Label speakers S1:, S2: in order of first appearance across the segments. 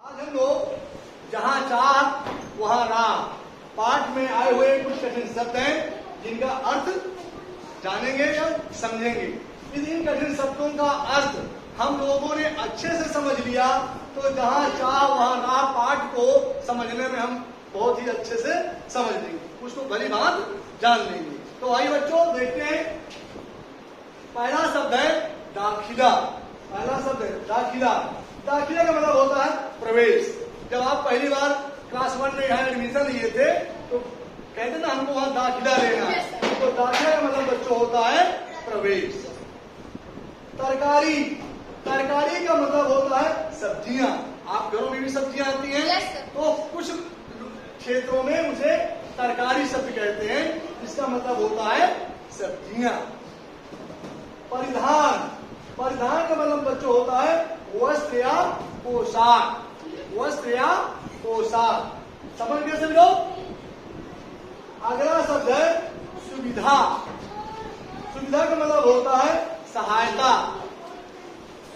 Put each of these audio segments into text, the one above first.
S1: आज हम लोग जहाँ चाह वहाँ राह पाठ में आए हुए कुछ कठिन शब्द हैं जिनका अर्थ जानेंगे या समझेंगे। इन कठिन शब्दों का अर्थ हम लोगों ने अच्छे से समझ लिया तो जहाँ चाह वहाँ राह पाठ को समझने में हम बहुत ही अच्छे से समझ लेंगे, उसको भली बात जान लेंगे। तो आइए बच्चों देखते हैं। पहला शब्द है दाखिला। पहला शब्द है दाखिला। दाखिला का मतलब होता है प्रवेश। जब आप पहली बार क्लास 1 में यहाँ एडमिशन लिए थे तो कहते ना हमको वहां दाखिला लेना है, तो दाखिला का मतलब बच्चों होता है प्रवेश। तरकारी। तरकारी का मतलब होता है सब्जियां। आप घरों में भी सब्जियां आती हैं तो कुछ क्षेत्रों में उसे तरकारी शब्द कहते हैं, जिसका मतलब होता है सब्जियां। परिधान। परिधान का मतलब बच्चों होता है वस्त्र या पोशाक। वस्त्र या पोशाक। समझ गए सब लोग। अगला शब्द है सुविधा। सुविधा का मतलब होता है सहायता।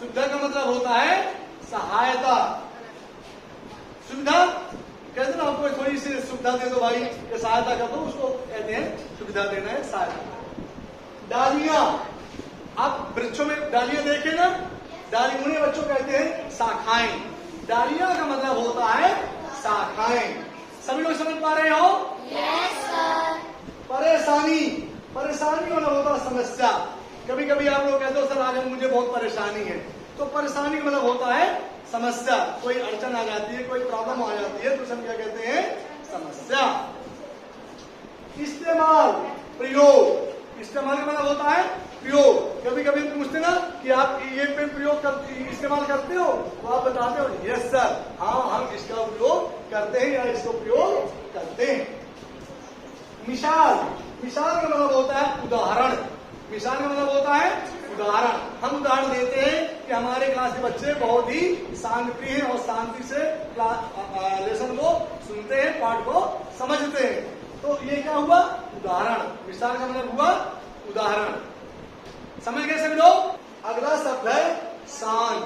S1: सुविधा का मतलब होता है सहायता। सुविधा कहते ना हमको थोड़ी सी सुविधा दे दो भाई, ये सहायता कर दो, उसको कहते हैं सुविधा देना है, सहायता। डालियां। आप वृक्षों में डालियां देखे ना, डाली उन्हें बच्चों कहते हैं शाखाएं। डालियां का मतलब होता है शाखाएं। सभी लोग समझ पा रहे हो?
S2: Yes sir.
S1: परेशानी। परेशानी मतलब होता है समस्या। कभी कभी आप लोग कहते हो सर आज मुझे बहुत परेशानी है, तो परेशानी का मतलब होता है समस्या। कोई अड़चन आ जाती है, कोई प्रॉब्लम आ जाती है तो हम क्या कहते हैं? समस्या। इस्तेमाल। प्रयोग। इस्तेमाल का मतलब होता है प्रयोग। कभी कभी पूछते ना कि आप ये पे प्रयोग इस्तेमाल करते हो, तो आप बताते हो यस सर, हाँ हम इसका उपयोग करते हैं या इसको प्रयोग करते हैं। मिसाल। मिसाल का मतलब होता है उदाहरण। मिसाल का मतलब होता है उदाहरण। हम उदाहरण देते हैं कि हमारे क्लास के बच्चे बहुत ही शांति हैं और शांति से लेसन को सुनते हैं, पाठ को समझते हैं, तो ये क्या हुआ? उदाहरण। मिसाल का मतलब हुआ उदाहरण। समझ गए सभी लोग। अगला शब्द है सांझ।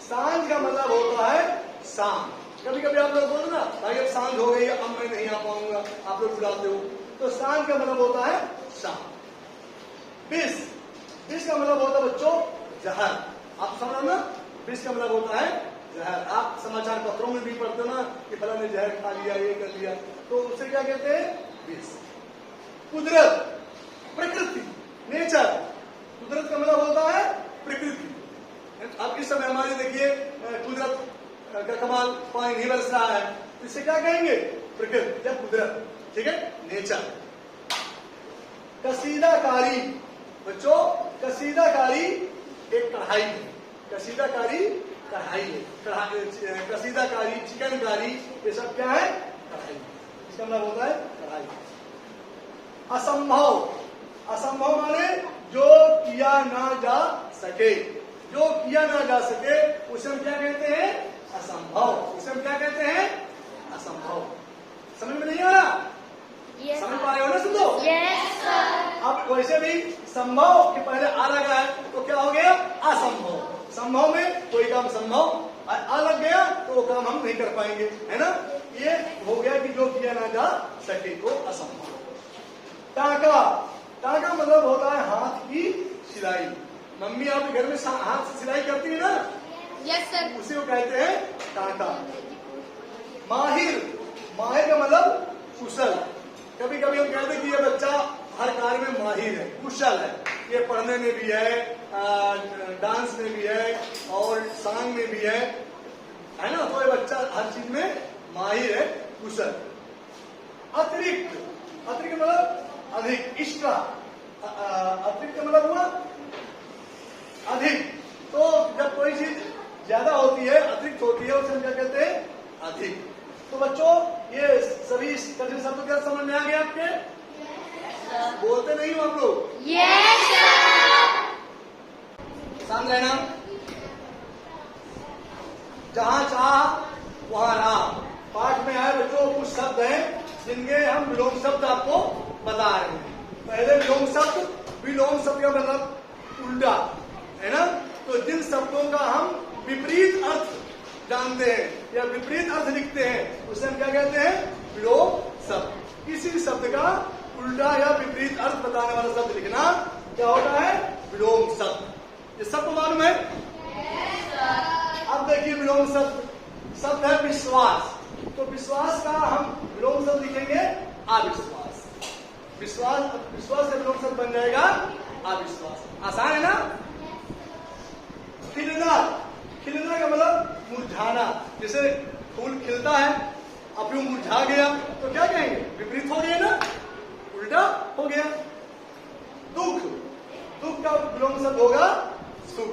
S1: सांझ का मतलब होता है शाम। कभी कभी आप लोग बोलो ना भाई अब सांझ हो गई, अब मैं नहीं आ पाऊंगा, आप लोग बुलाते हो, तो सांझ का मतलब होता है शाम। विष। विष का मतलब होता है बच्चों जहर। आप समझो ना, विष का मतलब होता है जहर। आप समाचार पत्रों में भी पढ़ते हो ना कि फला ने जहर खा लिया, ये कर लिया, तो उसे क्या कहते हैं? विष। कुदरत। प्रकृति, नेचर। कुदरत का मतलब होता है प्रकृति। अब इस समय हमारे देखिए कुदरत का कमाल, पानी नहीं बरस रहा है, इसे क्या कहेंगे? प्रकृति या कुदरत। ठीक है, नेचर। कसीदाकारी। बच्चों कसीदाकारी एक कढ़ाई है। कसीदाकारी कढ़ाई है। कसीदाकारी, चिकनकारी, ये सब क्या है? कढ़ाई। इसका मतलब होता है कढ़ाई। असंभव। असंभव माने जो किया ना जा सके। जो किया ना जा सके उसे हम क्या कहते हैं? असंभव। उसे हम क्या कहते हैं? असंभव। समझ में नहीं आ रहा? समझ पा रहे हो ना सब लोग?
S2: Yes sir.
S1: अब वैसे भी संभव के पहले आ लगा है तो क्या हो गया? असंभव। संभव में कोई काम संभव आ लग गया तो वो काम हम नहीं कर पाएंगे, है ना? ये हो गया कि जो किया ना जा सके को असंभव। टाका। टाका मतलब होता है हाथ की सिलाई। मम्मी आपके घर में हाथ से सिलाई करती है ना?
S2: Yes sir.
S1: उसी को कहते हैं टाका। माहिर। माहिर का मतलब कुशल। कभी कभी हम कहते हैं कि ये बच्चा हर कार्य में माहिर है, कुशल है। ये पढ़ने में भी है, डांस में भी है और सॉन्ग में भी है ना? तो ये बच्चा हर चीज में माहिर है, कुशल। अतिरिक्त। अतिरिक्त मतलब अधिक, एक्स्ट्रा। अतिरिक्त का मतलब हुआ अधिक। तो जब कोई चीज ज्यादा होती है, अतिरिक्त होती है, उसे हम क्या कहते हैं? अधिक। तो बच्चों ये सभी कठिन शब्द क्या समझ में आ गए आपके? बोलते नहीं हो आप लोग?
S2: Yes sir.
S1: शांत रहना। जहाँ चाह वहाँ राह पाठ में आए बच्चों कुछ शब्द हैं जिनके हम विलोम शब्द आपको बता रहे हैं। पहले विलोम शब्द। विलोम शब्द का मतलब उल्टा, है ना? तो जिन शब्दों का हम विपरीत अर्थ जानते हैं या विपरीत अर्थ लिखते हैं उसे हम क्या कहते हैं? विलोम शब्द। किसी भी शब्द का उल्टा या विपरीत अर्थ बताने वाला शब्द लिखना क्या होता है? विलोम शब्द। ये सबको मालूम है? अब देखिए विलोम शब्द है विश्वास। तो विश्वास का हम विलोम शब्द लिखेंगे अविश्वास। विश्वास का विलोम शब्द बन जाएगा अविश्वास। आसान है ना? खिलना का मतलब मुरझाना। जैसे फूल खिलता है, अब यूं मुरझा गया तो क्या कहेंगे? विपरीत हो गया ना, उल्टा हो गया। दुख का विलोम शब्द होगा सुख।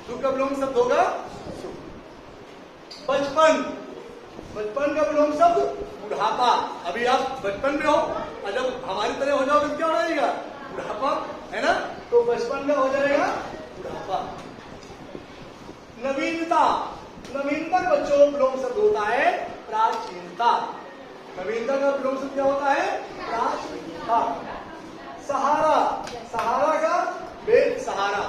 S1: दुख का विलोम शब्द होगा सुख। बचपन का विलोम शब्द बुढ़ापा। अभी आप बचपन में हो और जब हमारी तरह हो जाओगे तो क्या हो जाएगा? बुढ़ापा, है ना? तो बचपन का हो जाएगा बुढ़ापा। नवीनता का बच्चों विलोम शब्द होता है प्राचीनता। नवीनता का विलोम शब्द क्या होता है? प्राचीनता। सहारा का बेसहारा।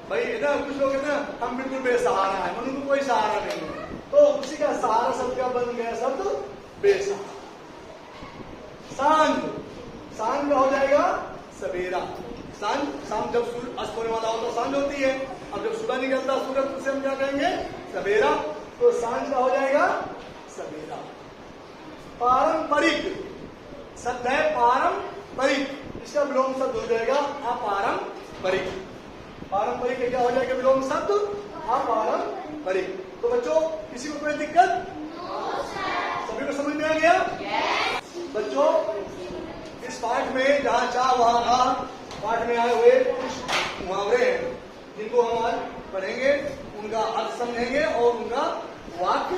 S1: भाई ना कुछ लोग कहते हैं हम बिल्कुल बेसहारा है, मतलब उनको कोई सहारा नहीं है, तो उसी का सहारा शब्द क्या बन गया? शब्द बेसहारा। सांझ का हो जाएगा सवेरा। शाम जब सूर्य अस्त होने वाला हो तो सांझ होती है। अब जब सुबह निकलता सूरज उसे हम क्या कहेंगे? सवेरा। तो सांझ का हो जाएगा सवेरा। पारंपरिक शब्द है पारंपरिक, इसका विलोम शब्द हो जाएगा अपारंपरिक। पारंपरिक का क्या हो जाएगा विलोम शब्द? अपारंपरिक। तो बच्चों किसी को कोई दिक्कत? सभी को समझ में आ गया? बच्चों इस पाठ में जहाँ चाह वहां रहा पाठ में आए हुए कुछ मुहावरे हैं जिनको हम आज पढ़ेंगे, उनका अर्थ समझेंगे और उनका वाक्य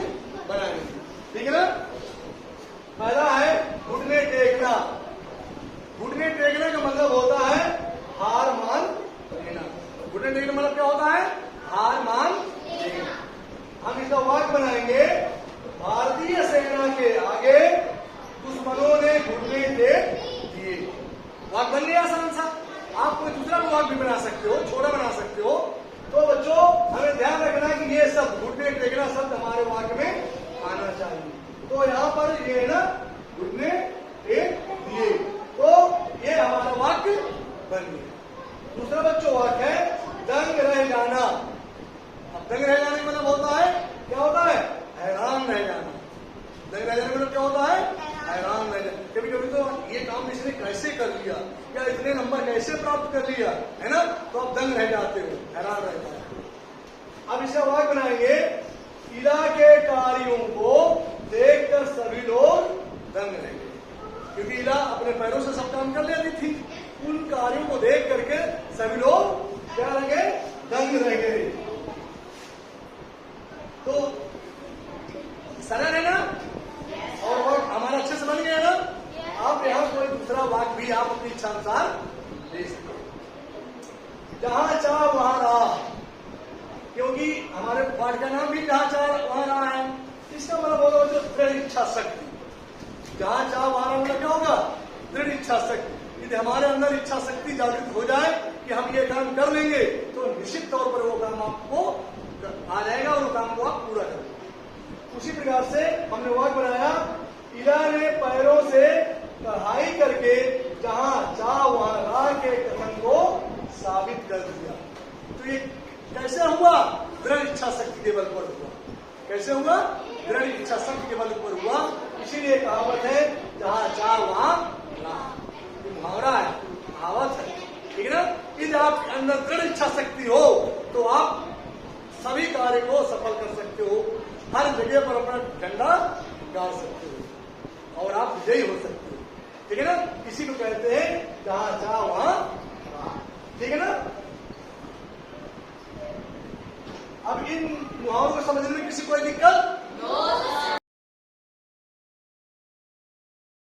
S1: बनाएंगे। ठीक है ना? पहला है घुटने टेकना। घुटने टेकने का मतलब होता है हार मान लेना। घुटने टेकने मतलब क्या होता है? हार मान लेना। हम इसका वाक्य बनाएंगे। भारतीय सेना के आगे दुश्मनों ने घुटने टेक दिए। वाक्य बन गया आसान सा। आप कोई दूसरा वाक्य भी बना सकते हो, छोटा बना सकते हो। तो बच्चों हमें ध्यान रखना कि ये सब घुटने टेकना शब्द हमारे वाक्य में आना चाहिए। तो यहाँ पर ये है ना घुटने टेक दिए, तो ये हमारा वाक्य बन गया। दूसरा बच्चों वाक्य है दंग रह जाना। अब दंग रह जाने का मतलब होता है क्या होता है? हैरान रह जाना। दंग रह जाने का मतलब क्या होता है? हैरान रह जाना। कभी कभी तो ये काम इसने कैसे कर लिया, या इतने नंबर कैसे प्राप्त कर लिया, है ना? तो आप दंग रह जाते हो, हैरान रह जाते हो। अब इसका वाक्य बनाएंगे। इला के कार्यों को देखकर सभी लोग दंग रह गए, क्योंकि इला अपने पैरों से सब काम कर लेती थी। उन कार्यों को देख करके सभी लोग क्या रह गए? दंग रह गए। तो सरल है ना? और हमारा अच्छे से बन गया ना? आप यहाँ कोई दूसरा वाक्य भी आप अपनी इच्छा अनुसार ले सकते हो। जहां चाह वहां रहा, क्योंकि हमारे पाठ का नाम भी जहां चाह वहां रहा है। इसका मतलब होगा जो दृढ़ इच्छा शक्ति। जहां चाह वहां मतलब क्या होगा? दृढ़ इच्छा शक्ति। यदि हमारे अंदर इच्छा शक्ति जागृत हो जाए कि हम ये काम कर लेंगे, तो निश्चित तौर पर वो काम आपको आ जाएगा और वो काम को आप पूरा करेंगे। उसी प्रकार से हमने वाक्य बनाया। इला ने पैरों से कढ़ाई करके जहां चाह वहां राह के कथन को साबित कर दिया। तो ये कैसे हुआ? दृढ़ इच्छा शक्ति के बल पर हुआ। कैसे हुआ? दृढ़ इच्छा शक्ति के बल पर हुआ। इसीलिए कहावत है जहां चाह वहां राह। मुहावरा है, कहावत है, ठीक है ना? यदि आपके अंदर दृढ़ इच्छा शक्ति हो तो आप सभी कार्य को सफल कर सकते हो, हर जगह पर अपना झंडा गाड़ सकते हो और आप विजयी हो सकते हो। ठीक है ना? इसी को कहते हैं जहां चाह वहां राह। ठीक है ना? अब इन मुहावरों को समझने में किसी कोई दिक्कत